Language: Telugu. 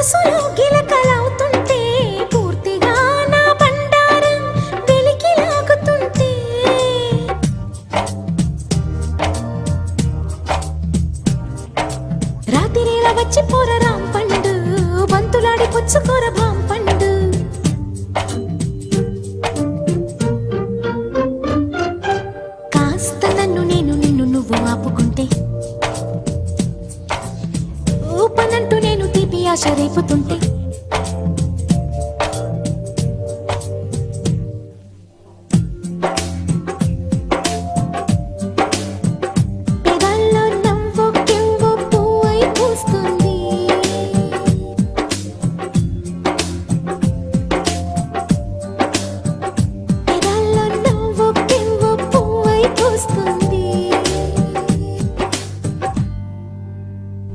సొగసులో గిలకలవుతుంటే పూర్తిగా నా బండారం వెలికి లాగుతుంటే రాత్రిలా వచ్చి పోర రాం పండు బంతులాడి పుచ్చుకోర భాం పండు కాస్త నన్ను నేను నిన్ను నువ్వు ఆపుకుంటే ఊపనంటూ నేను తీపి ఆశ రేపుతుంటే